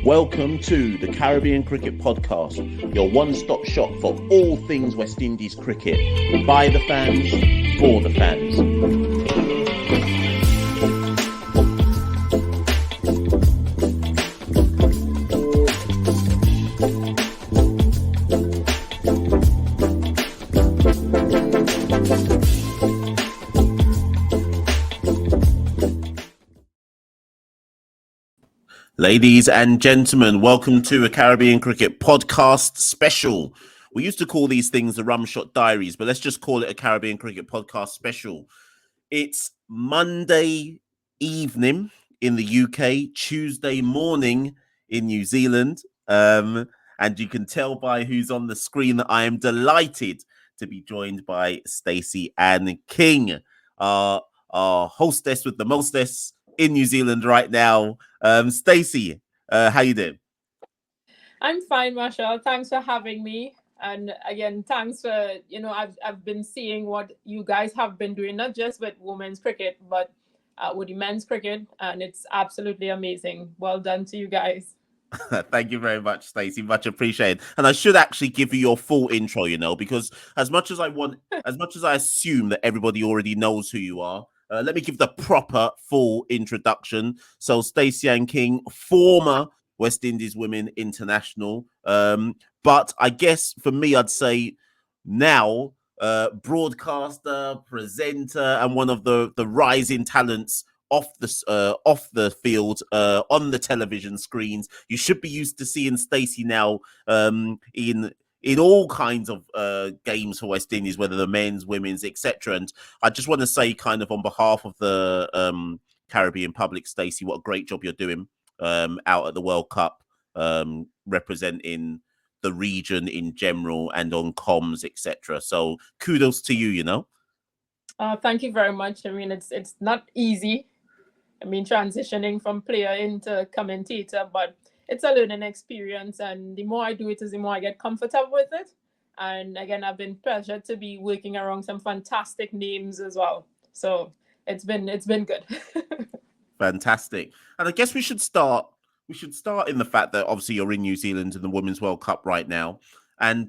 Welcome to the Caribbean Cricket Podcast, your one-stop shop for all things West Indies cricket. By the fans, for the fans. Ladies and gentlemen, welcome to a Caribbean Cricket Podcast special. We used to call these things the Rum Shot Diaries, but let's just call it a Caribbean Cricket Podcast special. It's Monday evening in the UK, Tuesday morning in New Zealand. And you can tell by who's on the screen that I am delighted to be joined by Stacy-Ann King, our hostess with the mostess in New Zealand right now. Stacy, how you doing? I'm fine, Marshall. Thanks for having me. And again, thanks for, I've been seeing what you guys have been doing, not just with women's cricket, but with the men's cricket. And it's absolutely amazing. Well done to you guys. Thank you very much, Stacey. Much appreciated. And I should actually give you your full intro, because as much as I assume that everybody already knows who you are, let me give the proper full introduction. So Stacy-Ann King, former West Indies Women International. But I guess for me, I'd say now broadcaster, presenter, and one of the rising talents off the field, on the television screens. You should be used to seeing Stacey now in all kinds of games for West Indies, whether the men's, women's, etc. And I just want to say, kind of on behalf of the Caribbean public, Stacey, what a great job you're doing out at the World Cup, representing the region in general and on comms, etc. So kudos to you, Thank you very much. I mean, it's not easy. I mean, transitioning from player into commentator, but it's a learning experience, and the more I do it, the more I get comfortable with it. And again, I've been pleasured to be working around some fantastic names as well. So it's been good. Fantastic. And I guess we should start in the fact that obviously you're in New Zealand in the Women's World Cup right now. And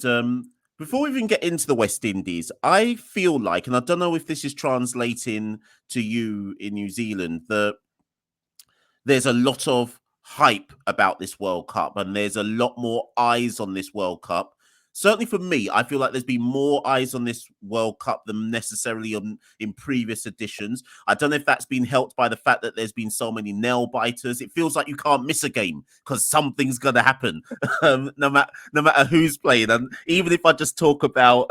before we even get into the West Indies, I feel like, and I don't know if this is translating to you in New Zealand, that there's a lot of hype about this World Cup and there's a lot more eyes on this World Cup. Certainly for me, I feel like there's been more eyes on this World Cup than necessarily in previous editions. I don't know if that's been helped by the fact that there's been so many nail biters. It feels like you can't miss a game because something's going to happen, no matter who's playing. And even if I just talk about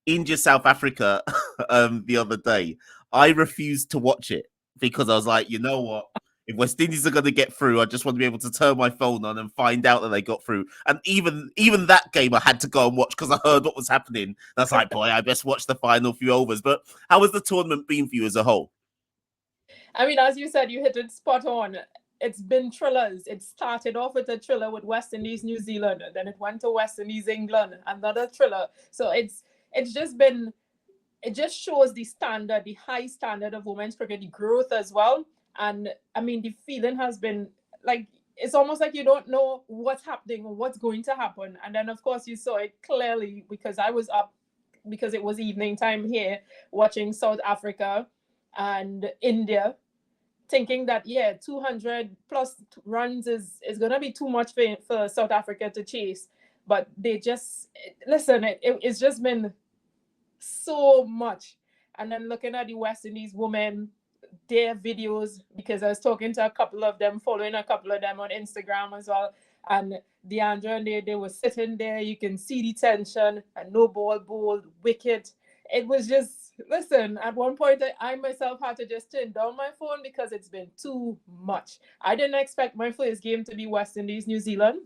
India, South Africa the other day, I refused to watch it because I was like, you know what? If West Indies are going to get through, I just want to be able to turn my phone on and find out that they got through. And even that game, I had to go and watch because I heard what was happening. That's like, boy, I best watch the final few overs. But how has the tournament been for you as a whole? I mean, as you said, you hit it spot on. It's been thrillers. It started off with a thriller with West Indies, New Zealand. Then it went to West Indies, England, another thriller. So it's just been, it just shows the standard, the high standard of women's cricket, the growth as well. And I mean, the feeling has been like, it's almost like you don't know what's happening or what's going to happen. And then, of course, you saw it clearly because I was up, because it was evening time here, watching South Africa and India, thinking that, 200 plus runs is going to be too much for South Africa to chase. But they just, listen, it's just been so much. And then looking at the West Indies women, their videos, because I was talking to a couple of them, following a couple of them on Instagram as well, and Deandra and they were sitting there, you can see the tension, and no ball bowled, wicket. It was just, listen, at one point I myself had to just turn down my phone because it's been too much. I didn't expect my first game to be West Indies, New Zealand,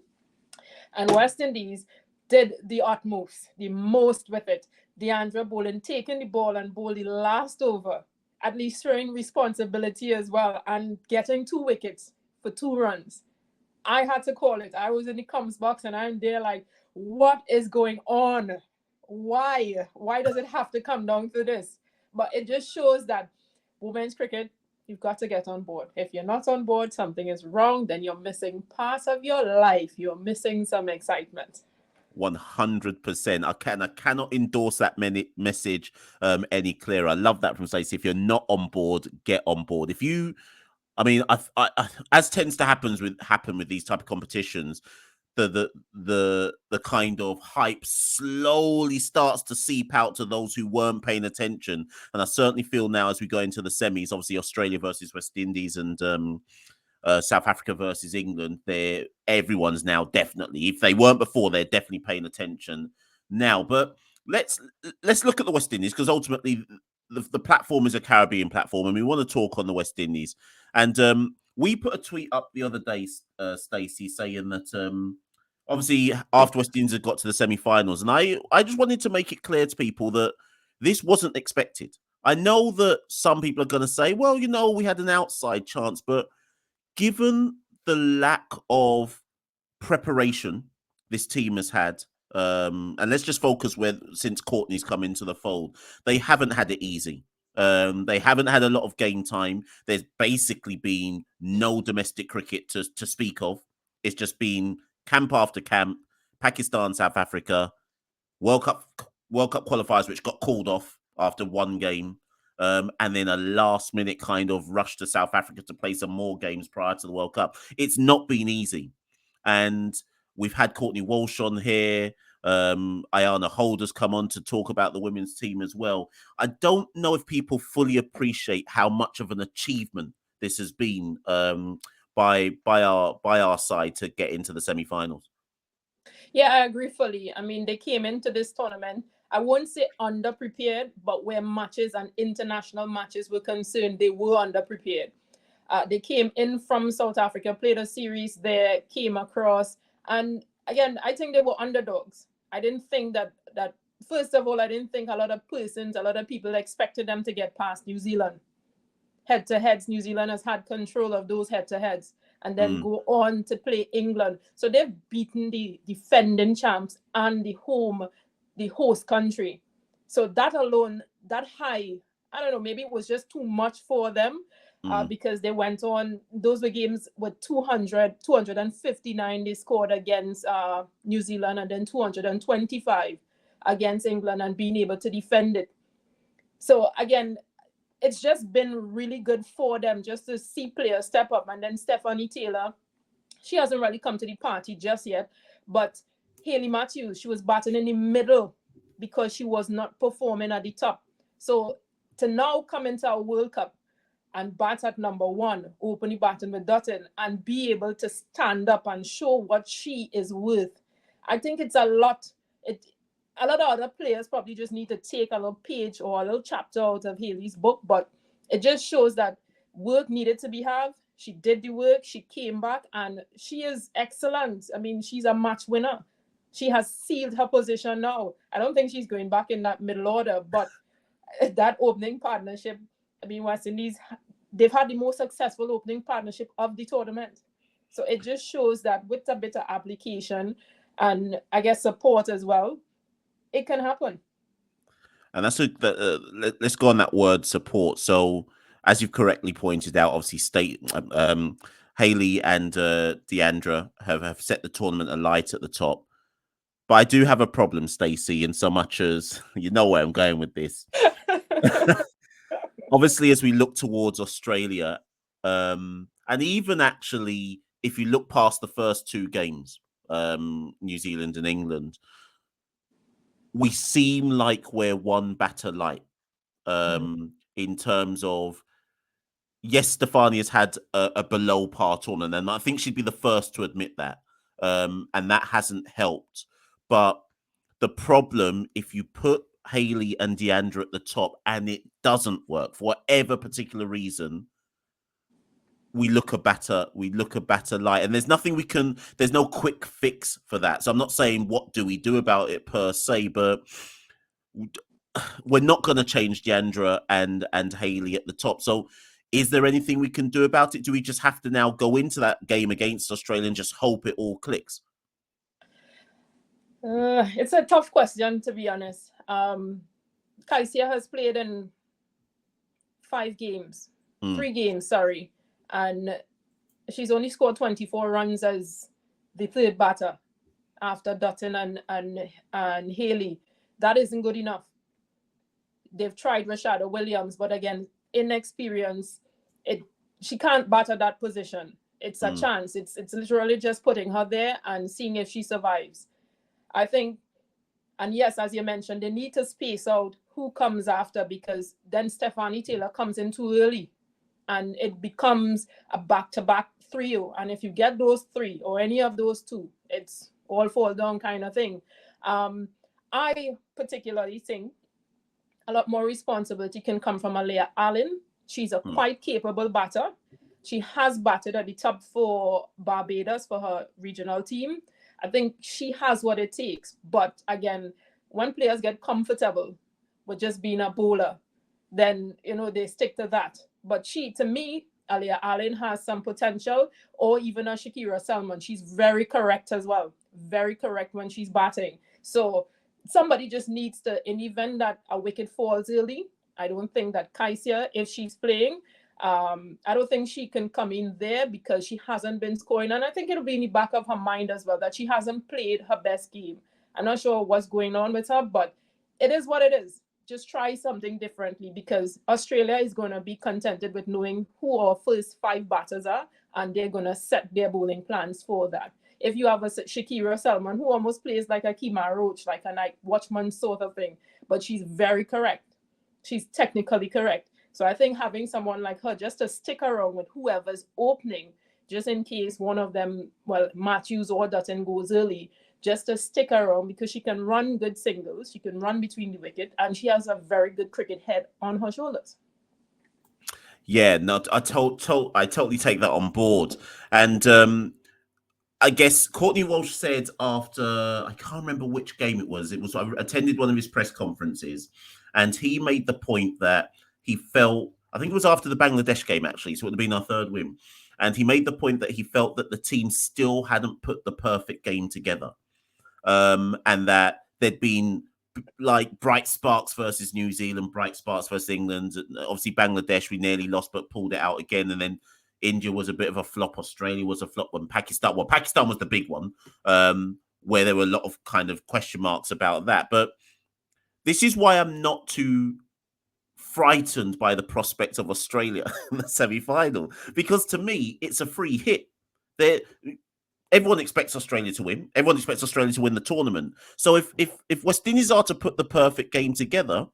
and West Indies did the utmost, the most with it. Deandra bowling, taking the ball and bowled the last over, at least showing responsibility as well, and getting 2 wickets for 2 runs. I had to call it. I was in the comms box and I'm there like, what is going on? Why? Why does it have to come down to this? But it just shows that women's cricket You've got to get on board. If you're not on board, something is wrong. Then you're missing part of your life. You're missing some excitement. 100%. I cannot endorse that message any clearer. I love that from Stacey. If you're not on board, get on board. If you, I mean, as tends to happen with these type of competitions, the kind of hype slowly starts to seep out to those who weren't paying attention. And I certainly feel now as we go into the semis, obviously Australia versus West Indies and South Africa versus England, everyone's now definitely, if they weren't before, they're definitely paying attention now. But let's look at the West Indies, because ultimately the platform is a Caribbean platform, and we want to talk on the West Indies. And we put a tweet up the other day, Stacey, saying that obviously after West Indies had got to the semi-finals, and I just wanted to make it clear to people that this wasn't expected. I know that some people are going to say, well, you know, we had an outside chance, but given the lack of preparation this team has had, and let's just focus since Courtney's come into the fold, they haven't had it easy. They haven't had a lot of game time. There's basically been no domestic cricket to speak of. It's just been camp after camp, Pakistan, South Africa, World Cup qualifiers, which got called off after one game. And then a last minute kind of rush to South Africa to play some more games prior to the World Cup. It's not been easy. And we've had Courtney Walsh on here. Ayana Holder's come on to talk about the women's team as well. I don't know if people fully appreciate how much of an achievement this has been by our side to get into the semi-finals. Yeah, I agree fully. I mean, they came into this tournament, I won't say underprepared, but where matches and international matches were concerned, they were underprepared. They came in from South Africa, played a series there, came across, and again, I think they were underdogs. I didn't think that first of all, I didn't think a lot of people expected them to get past New Zealand. Head-to-heads, New Zealand has had control of those head-to-heads and then go on to play England. So they've beaten the defending champs and the host country. So that alone, that high, I don't know, maybe it was just too much for them because they went on, those were games with 259 they scored against New Zealand, and then 225 against England, and being able to defend it. So again, it's just been really good for them just to see players step up. And then Stephanie Taylor, she hasn't really come to the party just yet, but Hayley Matthews, she was batting in the middle because she was not performing at the top. So to now come into our World Cup and bat at number one, openly batting with Dottin, and be able to stand up and show what she is worth, I think it's a lot. A lot of other players probably just need to take a little page or a little chapter out of Hayley's book, but it just shows that work needed to be had. She did the work, she came back, and she is excellent. I mean, she's a match winner. She has sealed her position now. I don't think she's going back in that middle order, but that opening partnership, I mean, West Indies, they've had the most successful opening partnership of the tournament. So it just shows that with a bit of application and I guess support as well, it can happen. And that's let's go on that word support. So as you've correctly pointed out, obviously Hayley and Deandra have set the tournament alight at the top. But I do have a problem, Stacey, in so much as you know where I'm going with this. Obviously, as we look towards Australia, and even actually, if you look past the first two games, New Zealand and England, we seem like we're one batter light in terms of, yes, Stefani has had a below par tournament, and I think she'd be the first to admit that, and that hasn't helped. But the problem, if you put Hayley and Deandra at the top and it doesn't work for whatever particular reason, we look a batter light, and there's no quick fix for that. So I'm not saying what do we do about it per se, but we're not going to change Deandra and Hayley at the top. So is there anything we can do about it? Do we just have to now go into that game against Australia and just hope it all clicks? It's a tough question, to be honest. Kaisia has played in 5 games. 3 games, sorry, and she's only scored 24 runs as the third batter after Dottin and Hayley. That isn't good enough. They've tried Rashada Williams, but again, inexperience. She can't batter that position. It's a chance. It's literally just putting her there and seeing if she survives. I think, and yes, as you mentioned, they need to space out who comes after, because then Stephanie Taylor comes in too early and it becomes a back-to-back trio. And if you get those 3 or any of those 2, it's all fall down kind of thing. I particularly think a lot more responsibility can come from Alea Allen. She's a quite capable batter. She has batted at the top for Barbados for her regional team. I think she has what it takes. But again, when players get comfortable with just being a bowler, then, they stick to that. But to me, Alea Allen has some potential, or even a Shakira Salmon. She's very correct as well. Very correct when she's batting. So somebody just needs to, in the event that a wicket falls early, I don't think that Kaisia, if she's playing, I don't think she can come in there because she hasn't been scoring. And I think it'll be in the back of her mind as well that she hasn't played her best game. I'm not sure what's going on with her, but it is what it is. Just try something differently, because Australia is going to be contented with knowing who our first 5 batters are, and they're going to set their bowling plans for that. If you have a Shakira Salman who almost plays like a Kima Roach, like a night watchman sort of thing, but she's very correct. She's technically correct. So I think having someone like her just to stick around with whoever's opening, just in case one of them, Matthews or Dottin goes early, just to stick around, because she can run good singles, she can run between the wicket, and she has a very good cricket head on her shoulders. Yeah, no, I totally take that on board. And I guess Courtney Walsh said after, I can't remember which game it was. I attended one of his press conferences, and he made the point that he felt, I think it was after the Bangladesh game actually, so it would have been our 3rd win. And he made the point that he felt that the team still hadn't put the perfect game together. And that there'd been like bright sparks versus New Zealand, bright sparks versus England. Obviously, Bangladesh, we nearly lost but pulled it out again. And then India was a bit of a flop. Australia was a flop. When Pakistan was the big one, where there were a lot of kind of question marks about that. But this is why I'm not too frightened by the prospect of Australia in the semi-final, because to me, it's a free hit. Everyone expects Australia to win. Everyone expects Australia to win the tournament. So if West Indies are to put the perfect game together,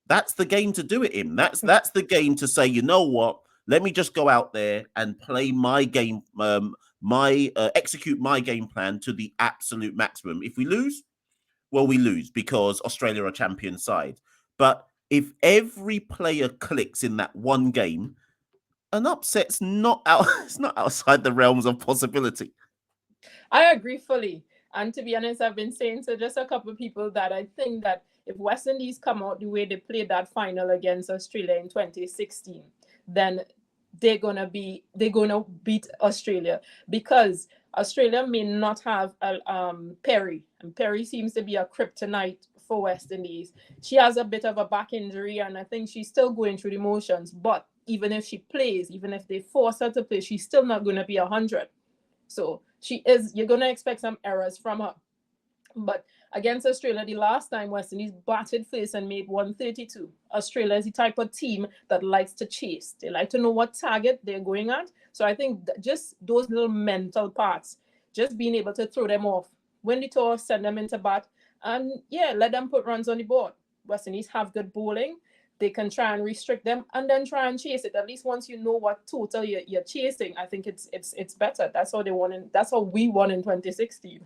that's the game to do it in. That's the game to say, you know what? Let me just go out there and play my game, execute my game plan to the absolute maximum. If we lose, well, we lose because Australia are a champion side. But if every player clicks in that one game, an upset's not out. It's not outside the realms of possibility. I agree fully. And to be honest, I've been saying to just a couple of people that I think that if West Indies come out the way they played that final against Australia in 2016, then they're gonna beat Australia, because Australia may not have Perry, and Perry seems to be a kryptonite for West Indies. She has a bit of a back injury, and I think she's still going through the motions. But even if she plays, even if they force her to play, she's still not going to be 100. So you're going to expect some errors from her. But against Australia, the last time West Indies batted first and made 132. Australia is the type of team that likes to chase. They like to know what target they're going at. So I think just those little mental parts, just being able to throw them off, win the toss, send them into bat, and let them put runs on the board. West Indies have good bowling. They can try and restrict them and then try and chase it. At least once you know what total you're chasing, I think it's better. That's how they won. That's how we won in 2016.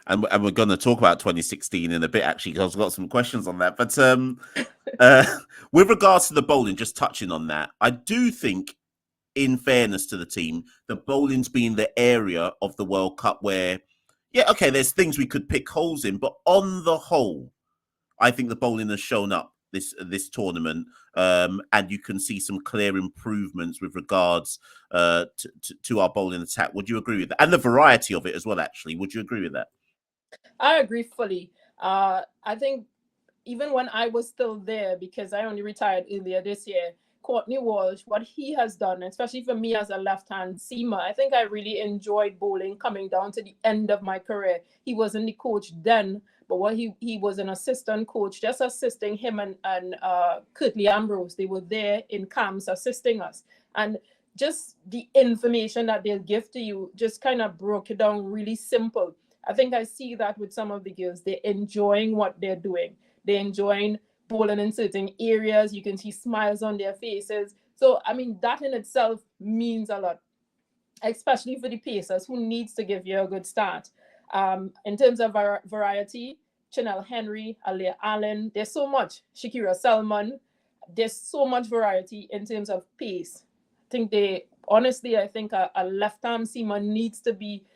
And we're going to talk about 2016 in a bit, actually, because I've got some questions on that. But with regards to the bowling, just touching on that, I do think, in fairness to the team, the bowling's been the area of the World Cup where, there's things we could pick holes in, but on the whole, I think the bowling has shown up this tournament, and you can see some clear improvements with regards to our bowling attack. Would you agree with that? And the variety of it as well, actually. Would you agree with that? I agree fully. I think even when I was still there, because I only retired earlier this year, Courtney Walsh, what he has done, especially for me as a left-hand seamer, I think I really enjoyed bowling coming down to the end of my career. He wasn't the coach then, but what he was an assistant coach, just assisting him and Curtly Ambrose. They were there in camps assisting us. And just the information that they'll give to you just kind of broke it down really simple. I think I see that with some of the girls. They're enjoying what they're doing. They're enjoying bowling in certain areas. You can see smiles on their faces. So, I mean, that in itself means a lot, especially for the pacers who needs to give you a good start. In terms of variety, Chanel Henry, Alea Allen, there's so much. Shakira Selman, there's so much variety in terms of pace. I think a left-arm seamer needs to be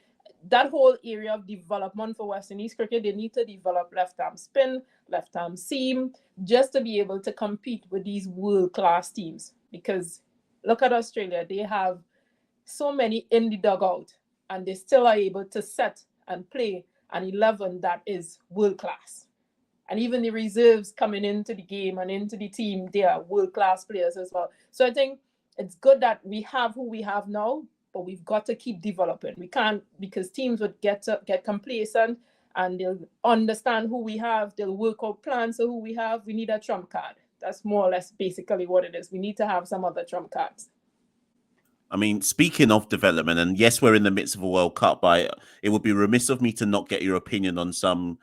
that whole area of development for West Indies cricket. They need to develop left-arm spin, left-arm seam, just to be able to compete with these world-class teams. Because look at Australia, they have so many in the dugout, and they still are able to set and play an 11 that is world-class. And even the reserves coming into the game and into the team, they are world-class players as well. So I think it's good that we have who we have now, but we've got to keep developing. We can't, because teams would get complacent and they'll understand who we have. They'll work out plans of who we have. We need a trump card. That's more or less basically what it is. We need to have some other trump cards. I mean, speaking of development, and yes, we're in the midst of a World Cup, but it would be remiss of me to not get your opinion on some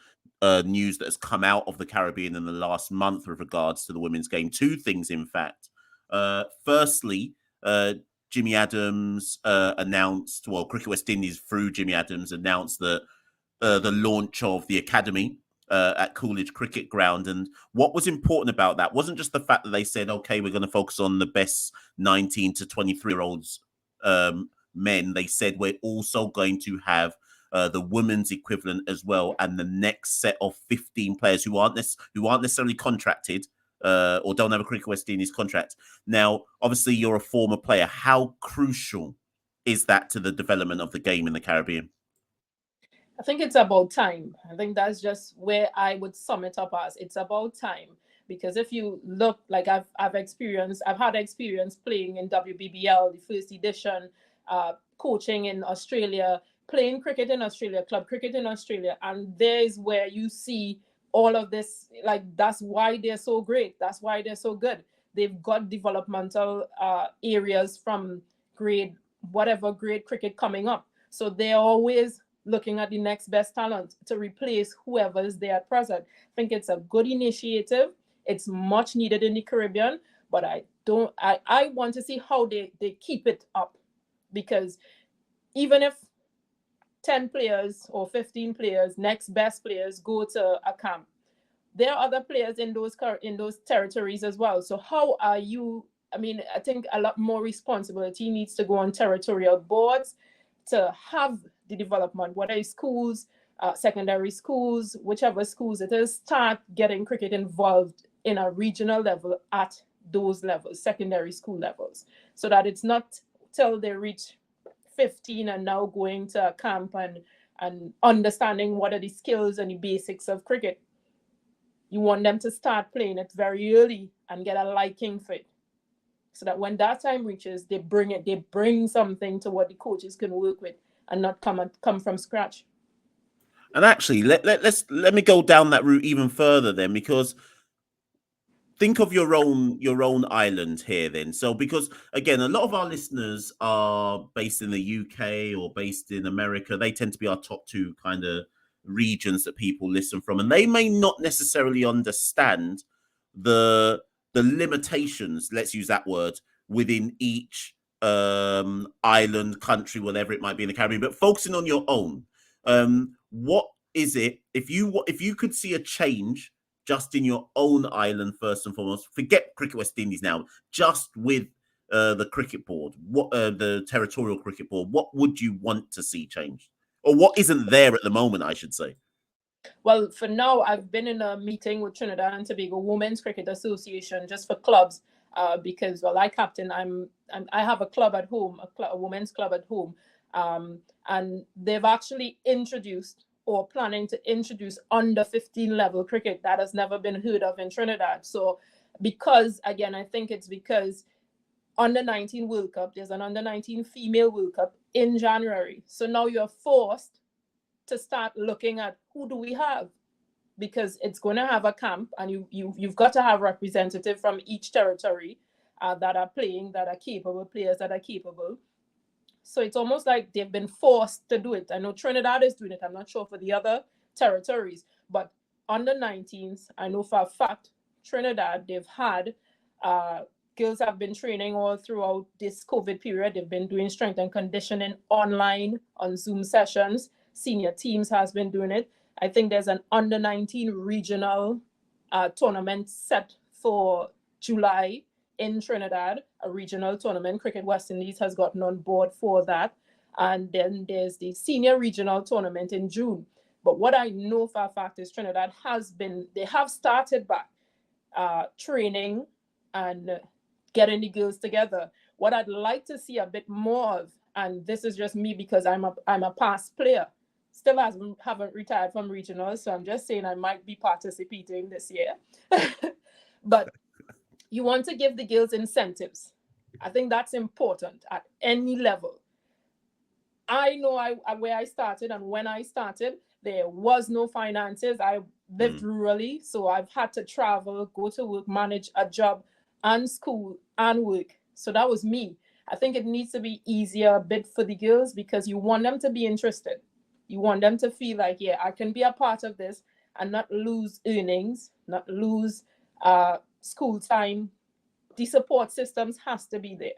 news that has come out of the Caribbean in the last month with regards to the women's game. Two things, in fact. Firstly, Jimmy Adams announced, well, Cricket West Indies through Jimmy Adams announced that the launch of the academy at Coolidge Cricket Ground. And what was important about that wasn't just the fact that they said, okay, we're going to focus on the best 19 to 23-year-olds men. They said we're also going to have the women's equivalent as well, and the next set of 15 players who aren't necessarily contracted or don't have a Cricket West Indies contract. Now, obviously, you're a former player. How crucial is that to the development of the game in the Caribbean? I think it's about time. I think that's just where I would sum it up as. It's about time. Because if you look, like I've had experience playing in WBBL, the first edition, coaching in Australia, playing cricket in Australia, club cricket in Australia, and there's where you see all of this. Like, that's why they're so great. That's why they're so good. They've got developmental areas from grade cricket coming up. So they're always looking at the next best talent to replace whoever is there at present. I think it's a good initiative. It's much needed in the Caribbean, but I want to see how they keep it up, because even if 10 players or 15 players, next best players, go to a camp, there are other players in those territories as well. So how are you? I mean, I think a lot more responsibility needs to go on territorial boards to have the development, whether it's schools, secondary schools, whichever schools it is, start getting cricket involved in a regional level at those levels, secondary school levels, so that it's not till they reach 15 and now going to a camp and understanding what are the skills and the basics of cricket. You want them to start playing it very early and get a liking for it, so that when that time reaches, they bring something to what the coaches can work with and not come from scratch. And actually, let me go down that route even further then, because think of your own island here then. So, because again, a lot of our listeners are based in the UK or based in America. They tend to be our top two kind of regions that people listen from, and they may not necessarily understand the limitations, let's use that word, within each island, country, whatever it might be in the Caribbean. But focusing on your own, what is it, if you could see a change just in your own island, first and foremost, forget Cricket West Indies now, just with the cricket board, the territorial cricket board, what would you want to see change? Or what isn't there at the moment, I should say? Well, for now, I've been in a meeting with Trinidad and Tobago Women's Cricket Association just for clubs, because, well, I captain, I have a club at home, a women's club at home, and they've actually introduced or planning to introduce under 15 level cricket that has never been heard of in Trinidad. So because, again, I think it's because under-19 World Cup. There's an under-19 female World Cup in January. So now you're forced to start looking at who do we have, because it's going to have a camp, and you've got to have representative from each territory that are playing, that are capable, players that are capable. So it's almost like they've been forced to do it. I know Trinidad is doing it. I'm not sure for the other territories, but under 19s, I know for a fact, Trinidad, they've had, girls have been training all throughout this COVID period. They've been doing strength and conditioning online on Zoom sessions. Senior teams has been doing it. I think there's an under 19 regional tournament set for July in Trinidad, a regional tournament. Cricket West Indies has gotten on board for that. And then there's the senior regional tournament in June. But what I know for a fact is Trinidad they have started back training and getting the girls together. What I'd like to see a bit more of, and this is just me because I'm a past player, still haven't retired from regionals, so I'm just saying I might be participating this year. But you want to give the girls incentives. I think that's important at any level. I know where I started, and when I started, there was no finances. I lived rurally, so I've had to travel, go to work, manage a job and school and work. So that was me. I think it needs to be easier a bit for the girls, because you want them to be interested. You want them to feel like, yeah, I can be a part of this and not lose earnings, not lose school time. The support systems has to be there.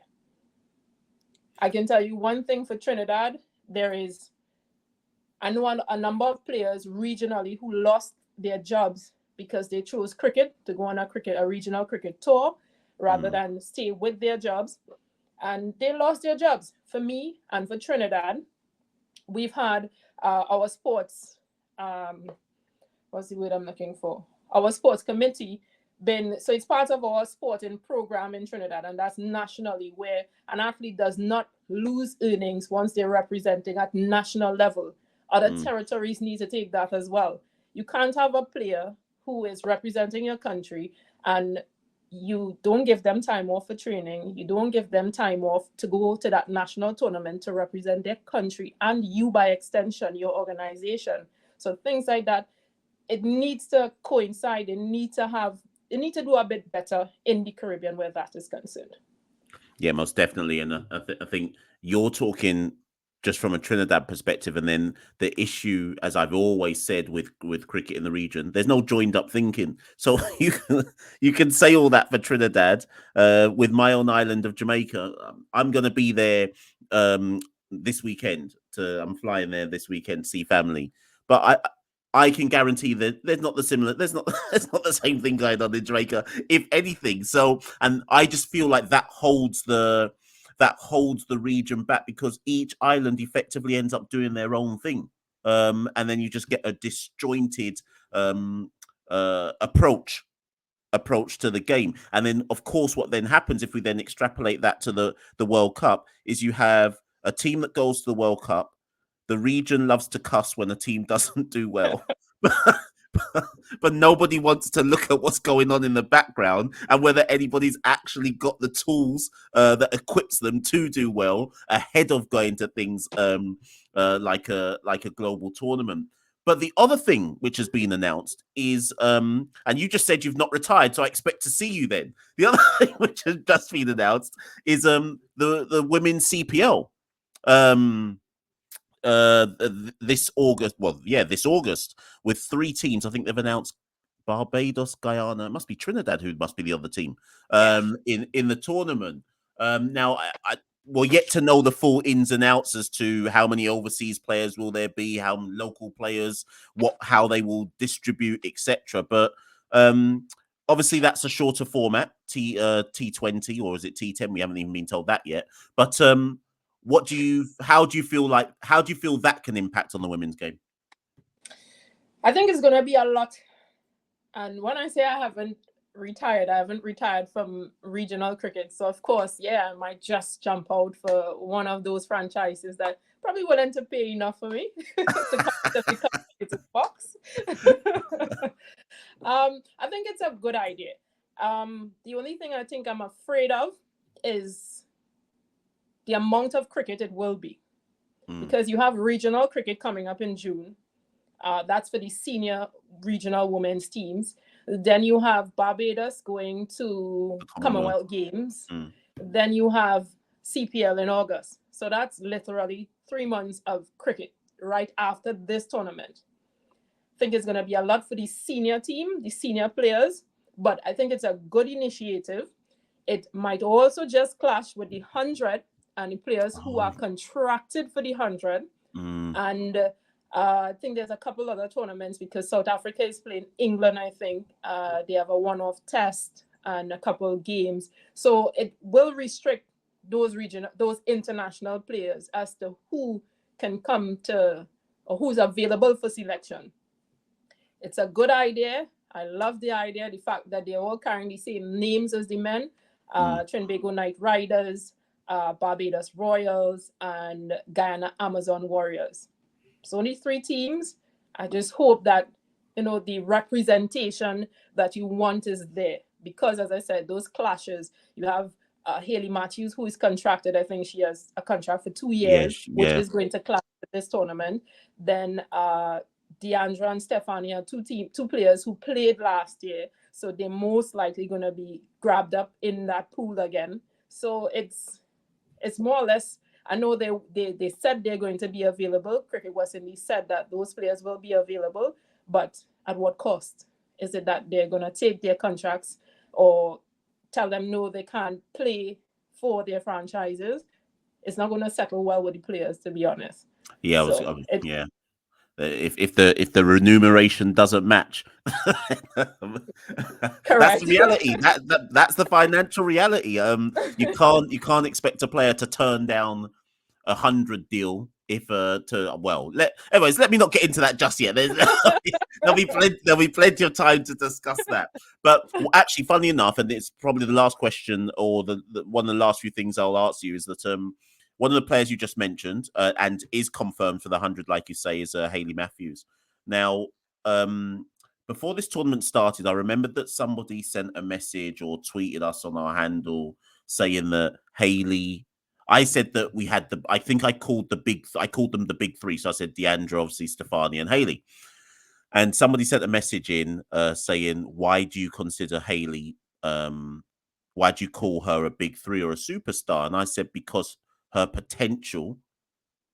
I can tell you one thing for Trinidad, I know a number of players regionally who lost their jobs because they chose cricket to go on a regional cricket tour rather than stay with their jobs. And they lost their jobs. For me and for Trinidad, we've had our sports, what's the word I'm looking for? Our sports committee so it's part of our sporting program in Trinidad, and that's nationally, where an athlete does not lose earnings once they're representing at national level. Other territories need to take that as well. You can't have a player who is representing your country and you don't give them time off for training. You don't give them time off to go to that national tournament to represent their country, and you by extension, your organization. So things like that, it needs to coincide. They need to do a bit better in the Caribbean where that is concerned. Yeah, most definitely. And I think you're talking just from a Trinidad perspective, and then the issue, as I've always said with cricket in the region, there's no joined up thinking. So you can say all that for Trinidad. With my own island of Jamaica, I'm going to be there this weekend. I'm flying there this weekend to see family. But I can guarantee that there's not the same thing going on in Jamaica, if anything. So, and I just feel like that holds the region back, because each island effectively ends up doing their own thing. And then you just get a disjointed approach to the game. And then, of course, what then happens, if we then extrapolate that to the World Cup, is you have a team that goes to the World Cup. The region loves to cuss when a team doesn't do well. But nobody wants to look at what's going on in the background and whether anybody's actually got the tools that equips them to do well ahead of going to things like a global tournament. But the other thing which has been announced is, and you just said you've not retired, so I expect to see you then. The other thing which has just been announced is the women's CPL. This August, this August, with 3 teams. I think they've announced Barbados, Guyana. It must be Trinidad who must be the other team in the tournament. Now, we're yet to know the full ins and outs as to how many overseas players will there be, how local players, how they will distribute, etc. But obviously, that's a shorter format, T20, or is it T10? We haven't even been told that yet. But how do you feel that can impact on the women's game? I think it's going to be a lot. And when I say I haven't retired from regional cricket. So of course, I might just jump out for one of those franchises that probably wouldn't to pay enough for me to become a box. I think it's a good idea. The only thing I think I'm afraid of is the amount of cricket it will be. Because you have regional cricket coming up in June. That's for the senior regional women's teams. Then you have Barbados going to Commonwealth Games. Then you have CPL in August. So that's literally 3 months of cricket right after this tournament. I think it's going to be a lot for the senior team, the senior players, but I think it's a good initiative. It might also just clash with the 100 and the players who are contracted for the 100. And I think there's a couple other tournaments because South Africa is playing England, I think. They have a one-off test and a couple of games. So it will restrict those international players as to who can come to or who's available for selection. It's a good idea. I love the idea, the fact that they're all carrying the same names as the men. Trinbago Knight Riders, Barbados Royals, and Guyana Amazon Warriors. It's only 3 teams. I just hope that, the representation that you want is there. Because, as I said, those clashes, you have Hayley Matthews, who is contracted. I think she has a contract for 2 years, which is going to clash with this tournament. Then Deandra and Stephanie are two players who played last year. So they're most likely going to be grabbed up in that pool again. So it's more or less, I know they said they're going to be available. Cricket West Indies said that those players will be available, but at what cost? Is it that they're going to take their contracts or tell them no, they can't play for their franchises? It's not going to settle well with the players, to be honest. Yeah, If the remuneration doesn't match, that's the reality. That's the financial reality. You can't expect a player to turn down 100 deal if let me not get into that just yet. There'll be plenty of time to discuss that. But actually, funny enough, and it's probably the last question or the one of the last few things I'll ask you is that one of the players you just mentioned and is confirmed for the 100, like you say, is Hayley Matthews. Now, before this tournament started, I remembered that somebody sent a message or tweeted us on our handle saying that Hayley. I said that we had I think I called them the big 3. So I said Deandra, obviously, Stephanie, and Hayley. And somebody sent a message in saying, why do you consider Hayley? Why do you call her a big 3 or a superstar? And I said, because her potential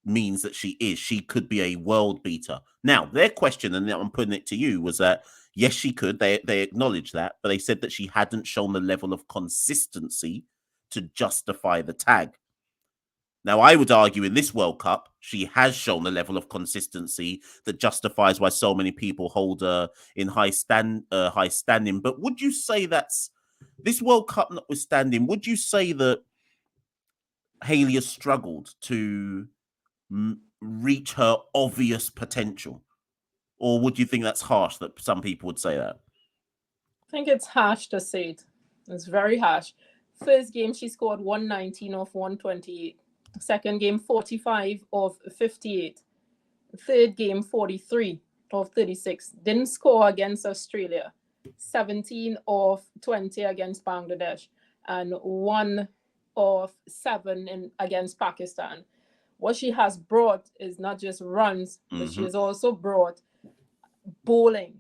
means that she could be a world beater. Now, their question, and I'm putting it to you, was that yes, she could. They acknowledged that, but they said that she hadn't shown the level of consistency to justify the tag. Now, I would argue in this World Cup, she has shown the level of consistency that justifies why so many people hold her in high standing. But would you say that's this World Cup notwithstanding? Would you say that Hayley has struggled to reach her obvious potential, or would you think that's harsh that some people would say that? I think it's harsh to say it. It's very harsh. First game, she scored 119 off 128. Second game, 45 of 58. Third game, 43 of 36. Didn't score against Australia. 17 of 20 against Bangladesh. And 1 of 7 against Pakistan. What she has brought is not just runs, but she has also brought bowling.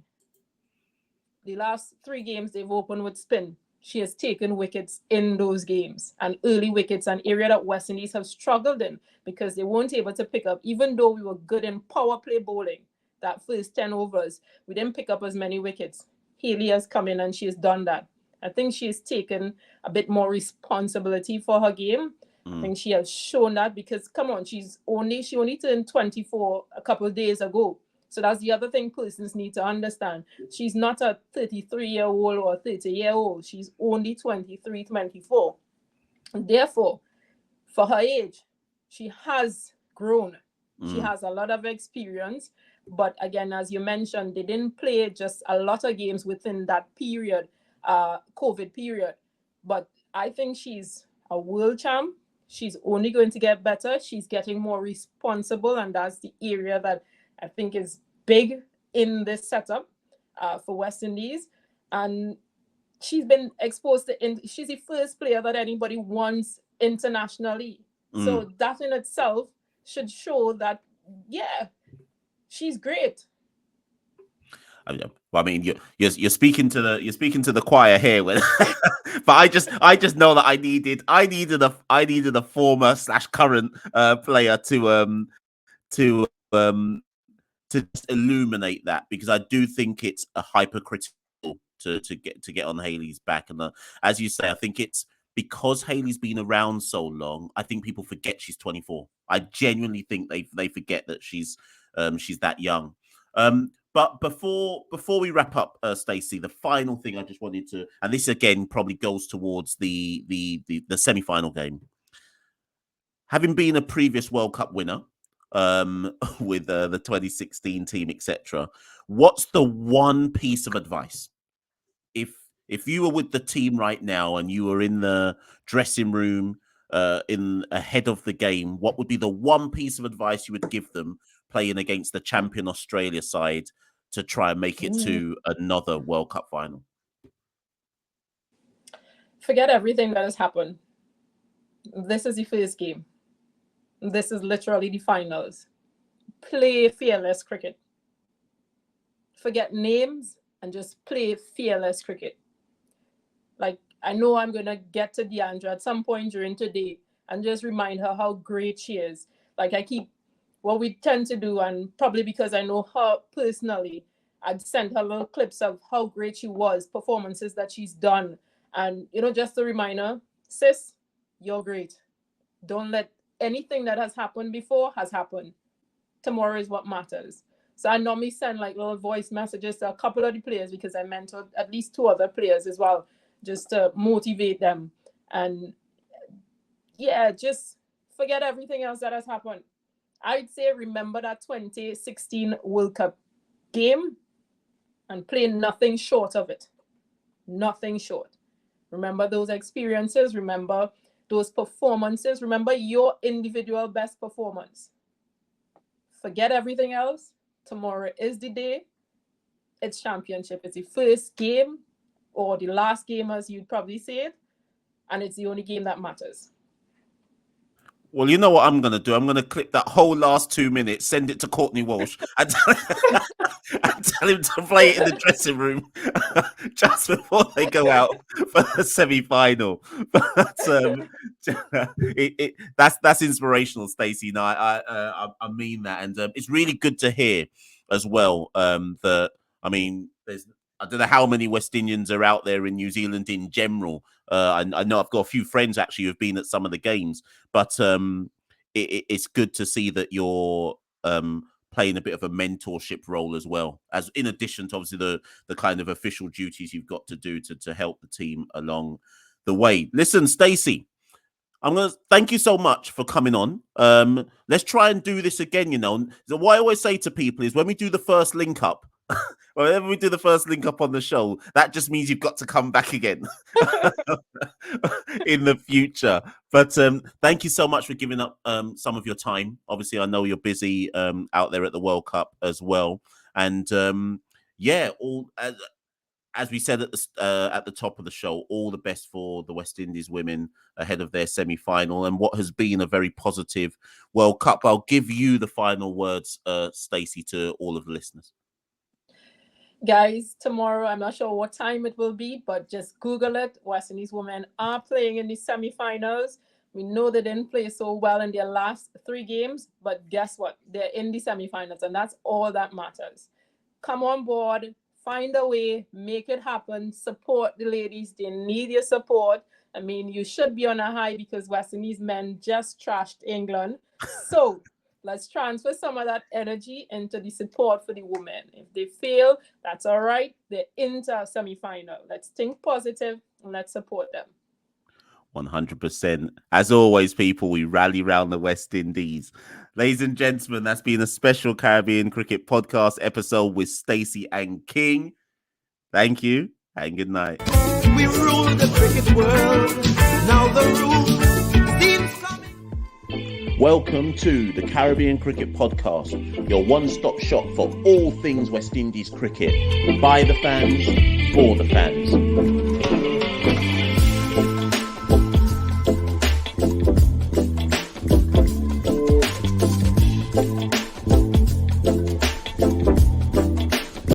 The last 3 games, they've opened with spin. She has taken wickets in those games, and early wickets, an area that West Indies have struggled in because they weren't able to pick up, even though we were good in power play bowling. That first 10 overs, we didn't pick up as many wickets. Hayley has come in and she has done that. I think she has taken a bit more responsibility for her game. I think she has shown that because, come on, she only turned 24 a couple of days ago. So that's the other thing persons need to understand. She's not a 33-year-old or a 30-year-old. She's only 23, 24. And therefore, for her age, she has grown. She has a lot of experience. But again, as you mentioned, they didn't play just a lot of games within that period, COVID period. But I think she's a world champ. She's only going to get better. She's getting more responsible. And that's the area that I think is big in this setup for West Indies. And she's been exposed to, she's the first player that anybody wants internationally. So that in itself should show that, yeah, she's great. I mean, you're speaking to the choir here, but I just know that I needed a former / current player to just illuminate that, because I do think it's a hypercritical to get on Hayley's back, and as you say, I think it's because Hayley's been around so long. I think people forget she's 24. I genuinely think they forget that she's that young. But before we wrap up, Stacey, the final thing I just wanted to, and this again probably goes towards the semi-final game. Having been a previous World Cup winner, with the 2016 team, etc., what's the one piece of advice, if you were with the team right now and you were in the dressing room in ahead of the game, what would be the one piece of advice you would give them playing against the champion Australia side to try and make it to another World Cup final? Forget everything that has happened. This is the first game. This is literally the finals. Play fearless cricket. Forget names and just play fearless cricket. Like, I know I'm going to get to Deandra at some point during today and just remind her how great she is. Like, what we tend to do, and probably because I know her personally, I'd send her little clips of how great she was, performances that she's done. And, just a reminder, sis, you're great. Don't let anything that has happened before has happened. Tomorrow is what matters. So I normally send like little voice messages to a couple of the players, because I mentored at least 2 other players as well, just to motivate them. And yeah, just forget everything else that has happened. I'd say remember that 2016 World Cup game and play nothing short of it. Nothing short. Remember those experiences. Remember those performances. Remember your individual best performance. Forget everything else. Tomorrow is the day. It's championship. It's the first game, or the last game, as you'd probably say it. And it's the only game that matters. Well, you know what I'm going to do? I'm going to clip that whole last 2 minutes, send it to Courtney Walsh, and tell him to play it in the dressing room just before they go out for the semi-final. But that's inspirational, Stacey. No, I mean that, and it's really good to hear as well. That, I mean, I don't know how many West Indians are out there in New Zealand in general. I know I've got a few friends actually who've been at some of the games, but it's good to see that you're playing a bit of a mentorship role as well, as in addition to obviously the kind of official duties you've got to do to help the team along the way. Listen, Stacey, I'm going to thank you so much for coming on. Let's try and do this again. So what I always say to people is when we do the first link up, whenever we do the first link up on the show, that just means you've got to come back again in the future. But thank you so much for giving up some of your time. Obviously, I know you're busy out there at the World Cup as well. And as we said at the top of the show, all the best for the West Indies women ahead of their semi-final and what has been a very positive World Cup. I'll give you the final words, Stacey, to all of the listeners. Guys, tomorrow, I'm not sure what time it will be, but just Google it. West Indies women are playing in the semi-finals. We know they didn't play so well in their last 3 games, but guess what? They're in the semi-finals, and that's all that matters. Come on board, find a way, make it happen, support the ladies. They need your support. I mean, you should be on a high because West Indies men just trashed England. So let's transfer some of that energy into the support for the women. If they fail, that's all right. They're into a semi-final. Let's think positive and let's support them. 100%. As always, people, we rally round the West Indies. Ladies and gentlemen, that's been a special Caribbean Cricket Podcast episode with Stacy-Ann King. Thank you and good night. We rule the cricket world. Now the rules. Welcome to the Caribbean Cricket Podcast, your one-stop shop for all things West Indies cricket. By the fans, for the fans.